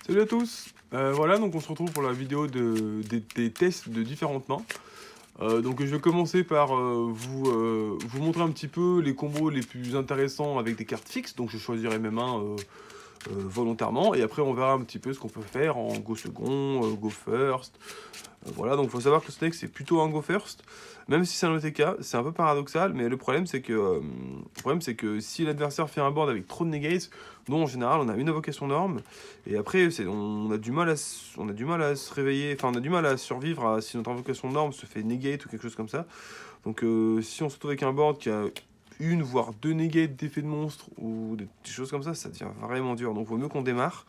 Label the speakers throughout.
Speaker 1: Salut à tous. Voilà, donc on se retrouve pour la vidéo des tests de différentes mains. Donc je vais commencer par vous montrer un petit peu les combos les plus intéressants avec des cartes fixes. Donc je choisirai mes mains volontairement, et après on verra un petit peu ce qu'on peut faire en go second, go first. Voilà, donc il faut savoir que ce deck c'est plutôt un go first, même si c'est un OTK, c'est un peu paradoxal, mais le problème c'est que si l'adversaire fait un board avec trop de negates, nous en général on a une invocation norme, et après on a du mal à se réveiller, enfin on a du mal à survivre si notre invocation norme se fait negate ou quelque chose comme ça. Donc si on se retrouve avec un board qui a une voire deux negates d'effets de monstre ou des choses comme ça devient vraiment dur, donc il vaut mieux qu'on démarre.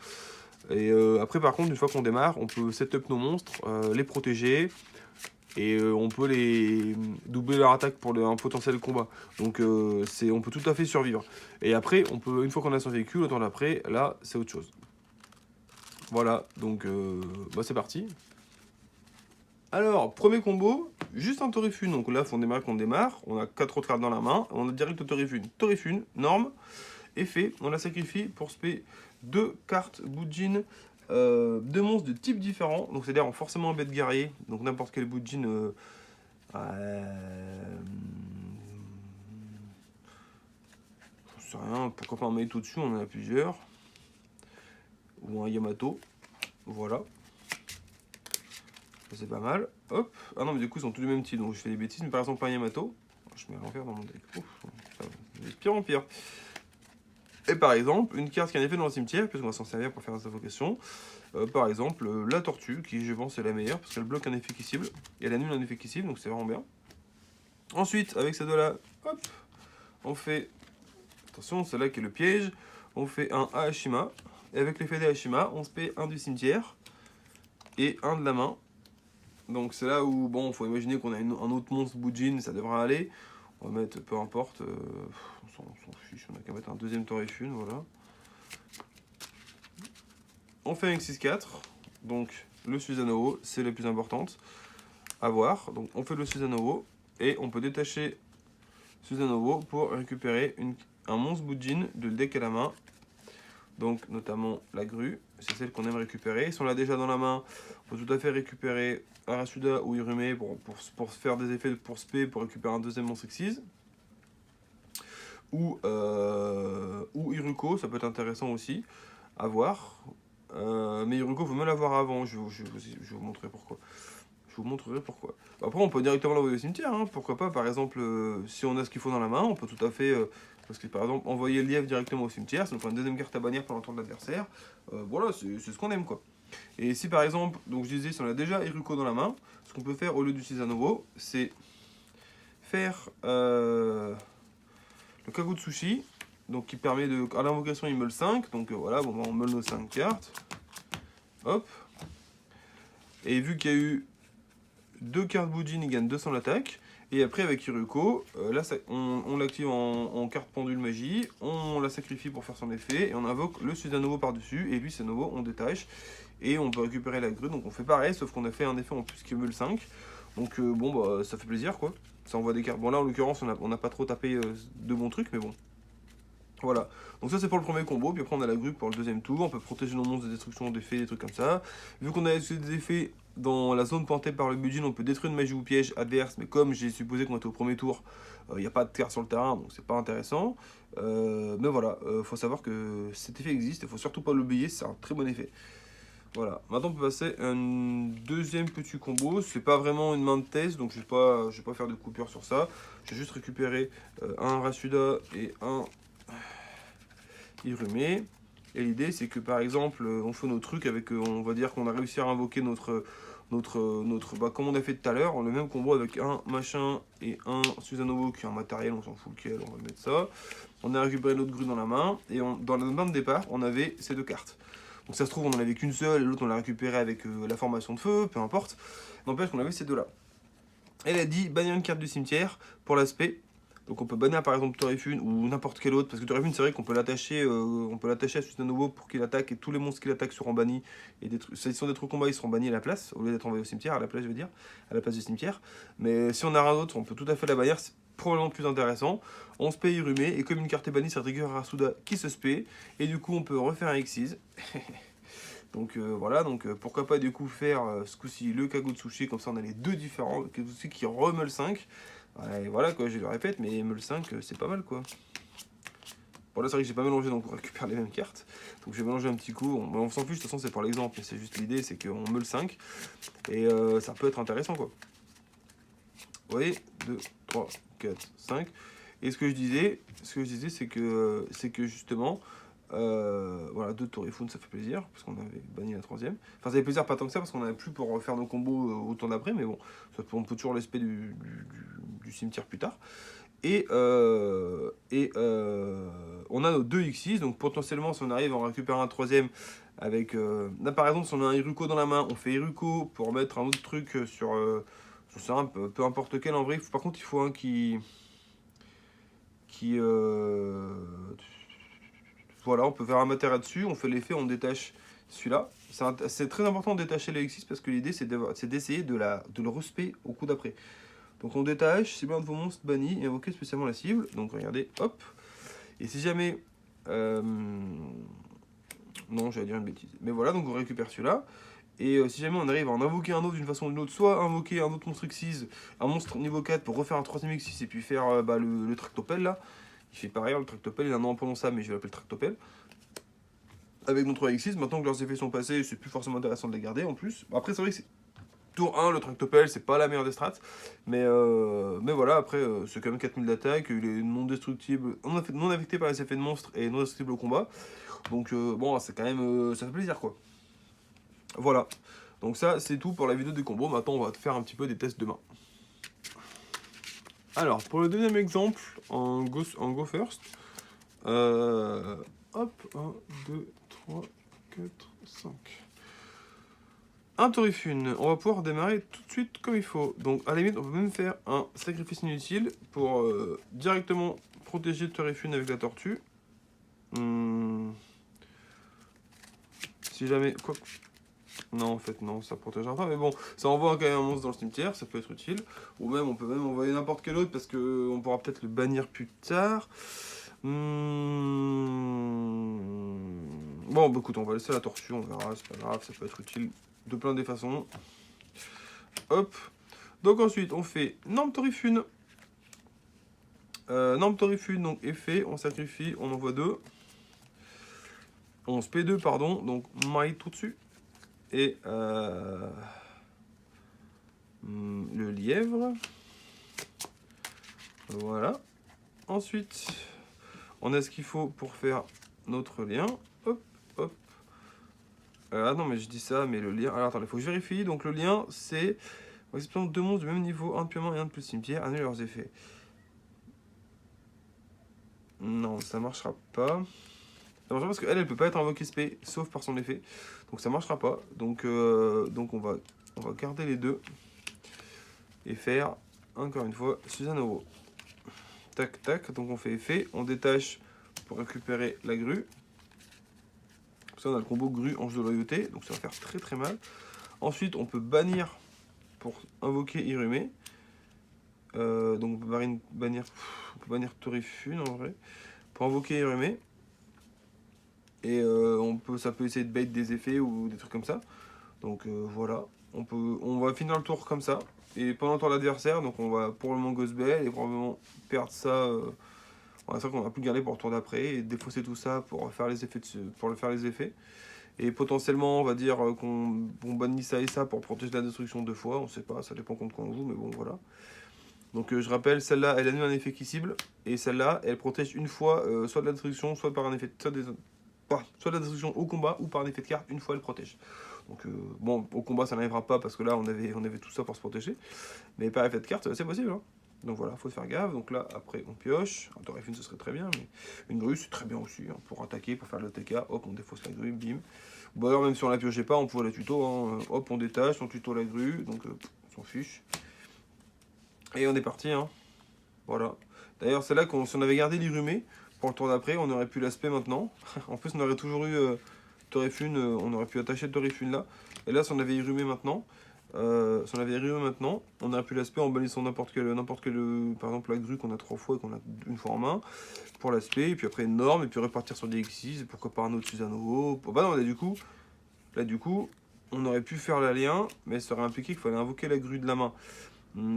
Speaker 1: Et après par contre, une fois qu'on démarre, on peut setup nos monstres, les protéger, et on peut les doubler leur attaque pour un potentiel combat. Donc on peut tout à fait survivre. Et après, une fois qu'on a son véhicule, le temps d'après, là, c'est autre chose. Voilà, donc c'est parti. Alors, premier combo, juste un Torifune. Donc là, il faut démarrer qu'on démarre. On a 4 autres cartes dans la main. On a direct le Torifune. Torifune, norme, effet. On la sacrifie pour spé 2 cartes Boujin, 2 monstres de types différents. Donc c'est-à-dire forcément un bête guerrier. Donc n'importe quel Boujin. Je sais rien, pourquoi pas un Maito dessus, on en a plusieurs. Ou un Yamato. Voilà. C'est pas mal. Hop. Ah non, mais du coup, ils sont tous du même type, donc je fais des bêtises. Mais par exemple, un Yamato. Je mets à l'envers dans mon deck. Ouf, ça va. De pire en pire. Et par exemple, une carte qui a un effet dans le cimetière, puisqu'on va s'en servir pour faire des invocations. Par exemple, la tortue, qui je pense est la meilleure, parce qu'elle bloque un effet qui cible. Et elle annule un effet qui cible, donc c'est vraiment bien. Ensuite, avec ces deux-là, hop, on fait. Attention, celle-là qui est le piège. On fait un Ahashima. Et avec l'effet d'Ahashima, on se paie un du cimetière et un de la main. Donc c'est là où, bon, faut imaginer qu'on a un autre monstre Boujin, ça devrait aller. On va mettre, peu importe, on s'en fiche, on a qu'à mettre un deuxième Torifune, voilà. On fait un X6-4, donc le Susanoo, c'est la plus importante à voir. Donc on fait le Susanoo, et on peut détacher Susanoo pour récupérer un monstre Boujin de deck à la main. Donc notamment la grue, c'est celle qu'on aime récupérer. Si on l'a déjà dans la main, on peut tout à fait récupérer Arasuda ou Irume pour faire des effets pour spé, pour récupérer un deuxième monstre Xyz. Ou Iruko, ça peut être intéressant aussi à voir. Mais Iruko, il faut même l'avoir avant, je vous montrerai pourquoi. Je vous montrerai pourquoi. Après, on peut directement l'envoyer au cimetière, hein. Pourquoi pas, par exemple, si on a ce qu'il faut dans la main, on peut tout à fait, parce que par exemple, envoyer le lièvre directement au cimetière, ça nous fait une deuxième carte à bannir pendant le tour de l'adversaire. Voilà, c'est ce qu'on aime, quoi. Et si par exemple, donc je disais, si on a déjà Iruko dans la main, ce qu'on peut faire au lieu d'utiliser un nouveau, c'est faire le Kagutsushi, donc qui permet de. À l'invocation, il meule 5, donc voilà, bon, on meule nos 5 cartes. Hop. Et vu qu'il y a eu 2 cartes Boujin, il gagne 200 l'attaque. Et après, avec Iruko, là, on l'active en carte pendule magie, on la sacrifie pour faire son effet, et on invoque le Susanoo par-dessus, et lui, c'est nouveau, on détache, et on peut récupérer la grue. Donc on fait pareil, sauf qu'on a fait un effet en plus qui meule 5. Donc bon, bah, ça fait plaisir, quoi. Ça envoie des cartes. Bon, là, en l'occurrence, on n'a pas trop tapé de bons trucs, mais bon. Voilà, donc ça c'est pour le premier combo, puis après on a la grue pour le deuxième tour, on peut protéger nos monstres de destruction, d'effets, des trucs comme ça. Vu qu'on a des effets dans la zone plantée par le Boujin, on peut détruire une magie ou piège adverse, mais comme j'ai supposé qu'on était au premier tour, il n'y a pas de terre sur le terrain, donc c'est pas intéressant. Mais voilà, faut savoir que cet effet existe, il faut surtout pas l'oublier, c'est un très bon effet. Voilà, maintenant on peut passer à un deuxième petit combo, c'est pas vraiment une main de test, donc je vais pas faire de coupure sur ça. Je vais juste récupérer un Rasuda et un Irume. Et l'idée c'est que par exemple on fait nos trucs avec, on va dire qu'on a réussi à invoquer notre comme on a fait tout à l'heure, le même combo avec un machin et un Susanoo qui est un matériel, on s'en fout lequel, on va mettre ça. On a récupéré notre grue dans la main, et dans la main de départ on avait ces deux cartes. Donc ça se trouve on en avait qu'une seule, et l'autre on l'a récupéré avec la formation de feu, peu importe. N'empêche qu'on avait ces deux là. Elle a dit bannir une carte du cimetière pour l'aspect. Donc on peut bannir par exemple Torifune ou n'importe quel autre, parce que Torifune c'est vrai qu'on peut l'attacher à Susanoo pour qu'il attaque, et tous les monstres qu'il attaque seront bannis, et s'ils sont d'être au combat ils seront bannis à la place, au lieu d'être envoyés au cimetière, à la place je veux dire, à la place du cimetière. Mais si on a rien d'autre, on peut tout à fait la bannir, c'est probablement plus intéressant. On se paye Irume, et comme une carte est bannie, ça trigger Arasuda qui se spé, et du coup on peut refaire un Xyz. Donc voilà, donc pourquoi pas du coup faire ce coup-ci le Kagutsuchi, comme ça on a les deux différents, le Kagutsuchi qui remeule 5. Et voilà quoi, je le répète, mais meule 5 c'est pas mal quoi. Bon là c'est vrai que j'ai pas mélangé, donc on récupère les mêmes cartes. Donc je vais mélanger un petit coup, on s'en fiche, de toute façon c'est pour l'exemple, mais c'est juste l'idée, c'est qu'on meule 5. Et ça peut être intéressant quoi. Vous voyez, 2, 3, 4, 5. Et ce que je disais, c'est que justement, voilà, 2 Torifun, ça fait plaisir, parce qu'on avait banni la troisième. Enfin, ça fait plaisir pas tant que ça, parce qu'on n'avait plus pour faire nos combos au tour d'après, mais bon, on peut toujours l'aspect du cimetière plus tard. Et on a nos 2 X6, donc potentiellement, si on arrive à en récupérer un troisième, avec... là, par exemple, si on a un Iruko dans la main, on fait Iruko pour mettre un autre truc sur... je sais un peu importe quel en vrai. Par contre, il faut un qui voilà, on peut faire un matériel dessus, on fait l'effet, on détache celui-là. C'est très important de détacher le X6 parce que l'idée c'est d'essayer de le respect au coup d'après. Donc on détache, cible un de vos monstres bannis et invoquer spécialement la cible. Donc regardez, hop. Et si jamais... non, j'allais dire une bêtise. Mais voilà, donc on récupère celui-là. Et si jamais on arrive à en invoquer un autre d'une façon ou d'une autre, soit invoquer un autre monstre X6, un monstre niveau 4 pour refaire un troisième X6 et puis faire le Tractopelle là. Il fait pareil, le Tractopelle, il a un nom imprononçable mais je vais l'appeler le Tractopelle. Avec nos 3 X6, maintenant que leurs effets sont passés, c'est plus forcément intéressant de les garder en plus. Après c'est vrai que c'est tour 1, le Tractopelle, c'est pas la meilleure des strats. Mais voilà, après c'est quand même 4000 d'attaque, il est non destructible, non affecté par les effets de monstres et non destructible au combat. Donc bon, c'est quand même, ça fait plaisir quoi. Voilà, donc ça c'est tout pour la vidéo des combos. Maintenant on va faire un petit peu des tests de main. Alors pour le deuxième exemple en go first, hop, 1, 2, 3, 4, 5. Un Torifune, on va pouvoir démarrer tout de suite comme il faut. Donc à la limite on peut même faire un sacrifice inutile pour directement protéger le Torifune avec la tortue. Si jamais... Quoi? Non, en fait, non, ça protégera pas. Mais bon, ça envoie quand même un monstre dans le cimetière, ça peut être utile. Ou même, on peut même envoyer n'importe quel autre parce qu'on pourra peut-être le bannir plus tard. Bon, bah écoute, on va laisser la tortue, on verra, c'est pas grave, ça peut être utile de plein des façons. Hop. Donc ensuite, on fait Norme Torifune. Norme Torifune, donc effet, on sacrifie, on envoie 2. 11 P2, pardon, donc maille tout dessus. Et le lièvre. Voilà. Ensuite, on a ce qu'il faut pour faire notre lien. Hop, hop. Ah non, mais je dis ça, mais le lien... Alors attendez, il faut que je vérifie. Donc le lien, c'est... Exception 2 monstres du même niveau, un de purement et un de plus cimetière. Annuler leurs effets. Non, ça marchera pas. Ça marchera parce qu'elle, elle peut pas être invoquée SP, sauf par son effet. Donc ça marchera pas. Donc on va garder les deux. Et faire, encore une fois, Susanoo. Tac, tac. Donc on fait effet. On détache pour récupérer la grue. Comme ça, on a le combo grue, ange de loyauté. Donc ça va faire très très mal. Ensuite, on peut bannir pour invoquer Irumé. Donc on peut bannir Torifune en vrai. Pour invoquer Irumé. Et ça peut essayer de bait des effets ou des trucs comme ça. Donc voilà. On va finir le tour comme ça. Et pendant le tour de l'adversaire, donc on va pour le moment Ghostbell et probablement perdre ça. C'est vrai qu'on va plus le garder pour le tour d'après et défausser tout ça pour faire les effets les effets. Et potentiellement, on va dire qu'on bannit ça et ça pour protéger la destruction 2 fois. On sait pas, ça dépend contre quand on joue, mais bon voilà. Donc je rappelle, celle-là, elle annule un effet qui cible. Et celle-là, elle protège une fois, soit de la destruction, soit par un effet soit de la destruction au combat ou par un effet de carte, une fois elle protège. Donc bon, au combat ça n'arrivera pas parce que là on avait tout ça pour se protéger. Mais par effet de carte, c'est possible. Hein. Donc voilà, faut se faire gaffe. Donc là, après on pioche. Un Torifune ce serait très bien, mais une grue c'est très bien aussi. Hein, pour attaquer, pour faire le TK, hop, on défausse la grue, bim. Ou alors même si on la piochait pas, on pourrait la tuto. Hein, hop, on détache, on tuto la grue, donc on s'en fiche. Et on est parti. Hein. Voilà. D'ailleurs, c'est là si on avait gardé l'Irumé, pour le tour d'après, on aurait pu l'aspect maintenant. En plus, on aurait toujours eu Torifune, on aurait pu attacher Torifune là. Et là, si on avait Irumé maintenant, on aurait pu l'aspect en bannissant n'importe quel, par exemple la grue qu'on a 3 fois et qu'on a une fois en main, pour l'aspect, et puis après une norme, et puis repartir sur des X6, pourquoi pas un autre Susanoo. Bah non, là, du coup, Là, du coup, on aurait pu faire l'alien, mais ça aurait impliqué qu'il fallait invoquer la grue de la main.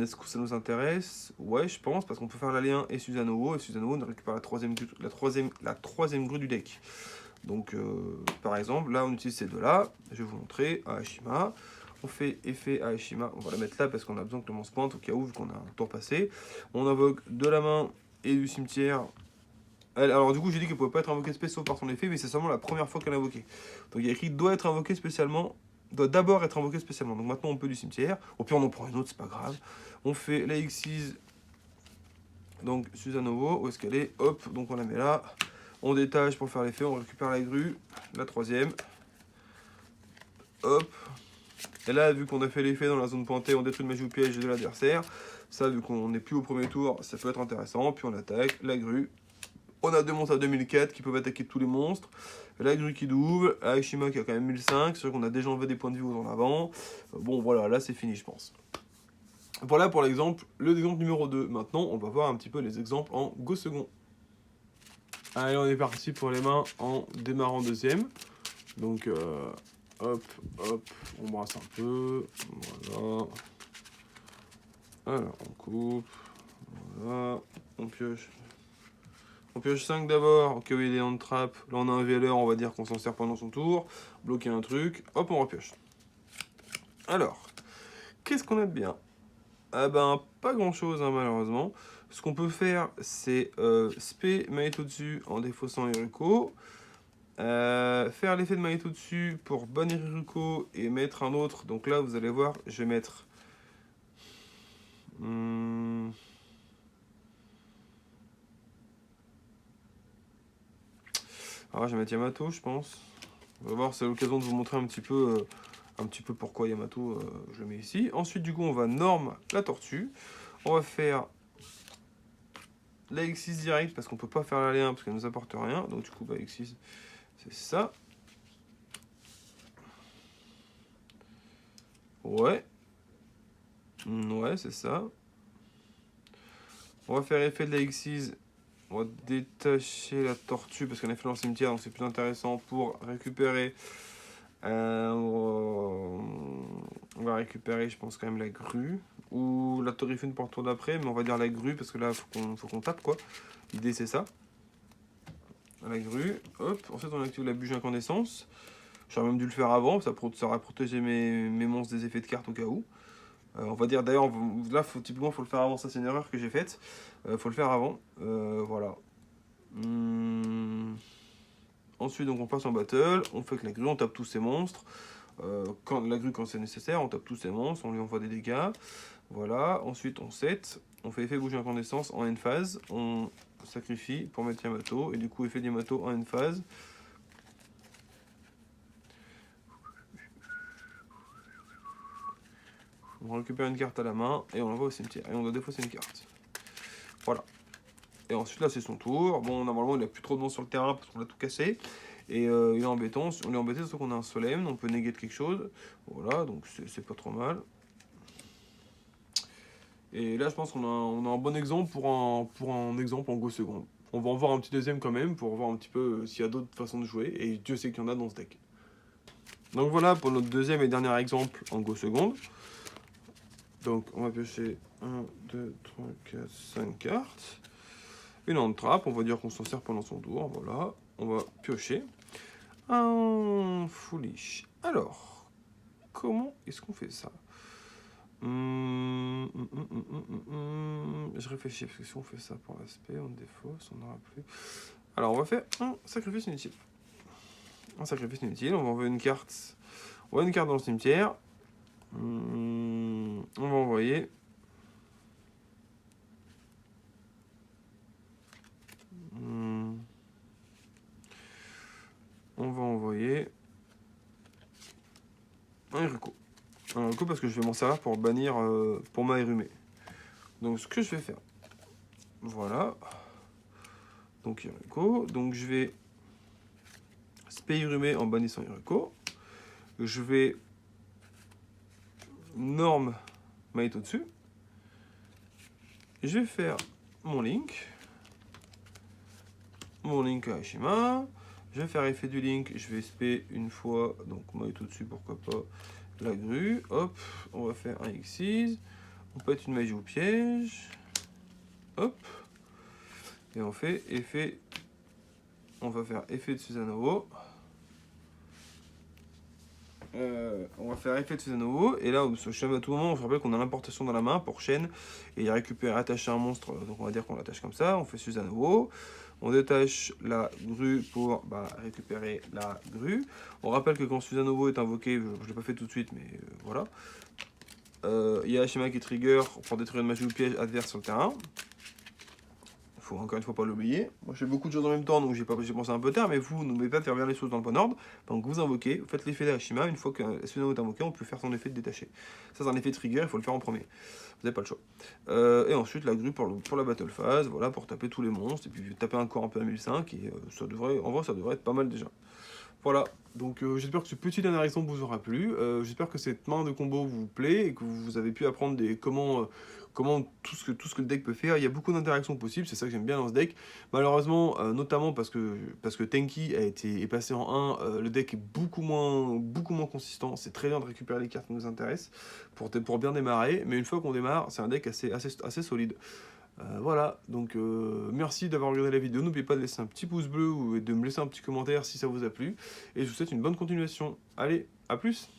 Speaker 1: Est-ce que ça nous intéresse? Ouais, je pense, parce qu'on peut faire l'alien et Susanoo, et Susanoo, on récupère la troisième grue du deck. Donc, par exemple, là, on utilise ces deux-là. Je vais vous montrer, Aashima. On fait effet Aashima. On va la mettre là parce qu'on a besoin que le monstre pointe au cas où, vu qu'on a un tour passé. On invoque de la main et du cimetière. Alors, du coup, j'ai dit qu'elle ne pouvait pas être invoquée spécialement par son effet, mais c'est seulement la première fois qu'elle est invoquée. Donc, il y a écrit doit être invoqué spécialement. Doit d'abord être invoqué spécialement. Donc, maintenant, on peut du cimetière. Au pire, on en prend une autre, c'est pas grave. On fait la Xyz. Donc, Susanoo, où est-ce qu'elle est? Hop, donc on la met là. On détache pour faire l'effet, on récupère la grue, la troisième. Hop. Et là, vu qu'on a fait l'effet dans la zone pointée, on détruit le magie ou piège de l'adversaire. Ça, vu qu'on n'est plus au premier tour, ça peut être intéressant. Puis on attaque la grue. On a deux monstres à 2004 qui peuvent attaquer tous les monstres. La grue qui double. Aashima qui a quand même 1005. C'est sûr qu'on a déjà enlevé des points de vie en avant. Bon, voilà, là c'est fini, je pense. Voilà pour l'exemple, le exemple numéro 2. Maintenant, on va voir un petit peu les exemples en go second. Allez, on est parti pour les mains en démarrant deuxième. Donc, hop, hop, on brasse un peu. Voilà. Alors, on coupe. Voilà. On pioche. On pioche 5 d'abord, au cas où il est en trap. Là, on a un VLR, on va dire qu'on s'en sert pendant son tour. Bloquer un truc. Hop, on repioche. Alors, qu'est-ce qu'on a de bien? Ah ben, pas grand-chose, hein, malheureusement. Ce qu'on peut faire, c'est spé Maito dessus en défaussant Iruko. Faire l'effet de Maito dessus pour bannir Iruko et mettre un autre. Donc là, vous allez voir, je vais mettre... Alors, je vais mettre Yamato, je pense. On va voir, c'est l'occasion de vous montrer un petit peu pourquoi Yamato, je le mets ici. Ensuite, du coup, on va norme la tortue. On va faire la X6 direct parce qu'on peut pas faire l'alien parce qu'elle nous apporte rien. Donc, du coup, bah, X6, c'est ça. Ouais. Ouais, c'est ça. On va faire effet de la X6. On va détacher la tortue parce qu'on a fait dans le cimetière, donc c'est plus intéressant pour récupérer. On va récupérer, je pense, quand même la grue. Ou la torrifune pour le tour d'après, mais on va dire la grue parce que là, faut qu'on tape quoi. L'idée, c'est ça. La grue. Hop. Ensuite, on active la bûche incandescence. J'aurais même dû le faire avant, ça aurait protégé mes monstres des effets de cartes au cas où. On va dire d'ailleurs, là, typiquement, faut le faire avant, ça c'est une erreur que j'ai faite. Faut le faire avant. Voilà. Ensuite, donc, on passe en battle, on fait que la grue, on tape tous ces monstres. Quand c'est nécessaire, on tape tous ces monstres, on lui envoie des dégâts. Voilà. Ensuite, on set, on fait effet bouger incandescence en end phase, on sacrifie pour mettre Yamato, et du coup, effet Yamato en end phase. On récupère une carte à la main et on l'envoie au cimetière. Et on doit défausser une carte. Voilà. Et ensuite, là, c'est son tour. Bon, normalement, il n'a plus trop de monstres sur le terrain parce qu'on a tout cassé. Et il est embêtant. On est embêté, sauf qu'on a un solemn. On peut néguer de quelque chose. Voilà, donc c'est pas trop mal. Et là, je pense qu'on a un bon exemple pour un exemple en go second. On va en voir un petit deuxième quand même pour voir un petit peu s'il y a d'autres façons de jouer. Et Dieu sait qu'il y en a dans ce deck. Donc voilà pour notre deuxième et dernier exemple en go seconde. Donc on va piocher 1, 2, 3, 4, 5 cartes. Une hand trap, on va dire qu'on s'en sert pendant son tour. Voilà, on va piocher. Un foolish. Alors, comment est-ce qu'on fait ça? Je réfléchis, parce que si on fait ça pour l'aspect, on défausse, on aura plus. Alors, on va faire un sacrifice inutile. Un sacrifice inutile, on va envoyer une carte. On va une carte dans le cimetière. On va envoyer. On va envoyer un Iruko. Un Iruko parce que je vais m'en servir pour bannir pour m'aérumer. Donc ce que je vais faire. Voilà. Donc Iruko. Donc je vais spé-irumer en bannissant Iruko. Je vais norme Maito dessus. Je vais faire mon link. Mon link à Aashima. Je vais faire effet du link, je vais SP une fois, donc moi est tout dessus, pourquoi pas. La grue, hop, on va faire un Xyz, on pète une magie au piège, hop, et on fait effet, on va faire effet de Susanovo. On va faire effet de Susanovo, et là, à tout moment, on se rappelle qu'on a l'importation dans la main pour chaîne, et il récupère, attacher un monstre, donc on va dire qu'on l'attache comme ça, on fait Susanovo. On détache la grue pour récupérer la grue. On rappelle que quand Susanovo est invoqué, je ne l'ai pas fait tout de suite, mais voilà. Il y a Hashima qui trigger pour détruire une magie ou piège adverse sur le terrain. Il faut encore une fois pas l'oublier. Moi je fais beaucoup de choses en même temps, donc j'ai pensé un peu tard, mais vous n'oubliez pas de faire bien les choses dans le bon ordre. Donc vous invoquez, vous faites l'effet d'Hashima, une fois que Susanovo est invoqué, on peut faire son effet de détacher. Ça c'est un effet trigger, il faut le faire en premier. Vous n'avez pas le choix. Et ensuite la grue pour la battle phase, voilà, pour taper tous les monstres, et puis taper un corps un peu à 1005, et ça devrait, en vrai ça devrait être pas mal déjà. Voilà, donc j'espère que ce petit dernier exemple vous aura plu, j'espère que cette main de combo vous plaît, et que vous avez pu apprendre comment tout ce que le deck peut faire. Il y a beaucoup d'interactions possibles, c'est ça que j'aime bien dans ce deck. Malheureusement, notamment parce que Tenki est passé en 1, le deck est beaucoup moins consistant, c'est très bien de récupérer les cartes qui nous intéressent pour bien démarrer, mais une fois qu'on démarre, c'est un deck assez solide. Voilà, donc merci d'avoir regardé la vidéo, n'oubliez pas de laisser un petit pouce bleu ou de me laisser un petit commentaire si ça vous a plu, et je vous souhaite une bonne continuation. Allez, à plus!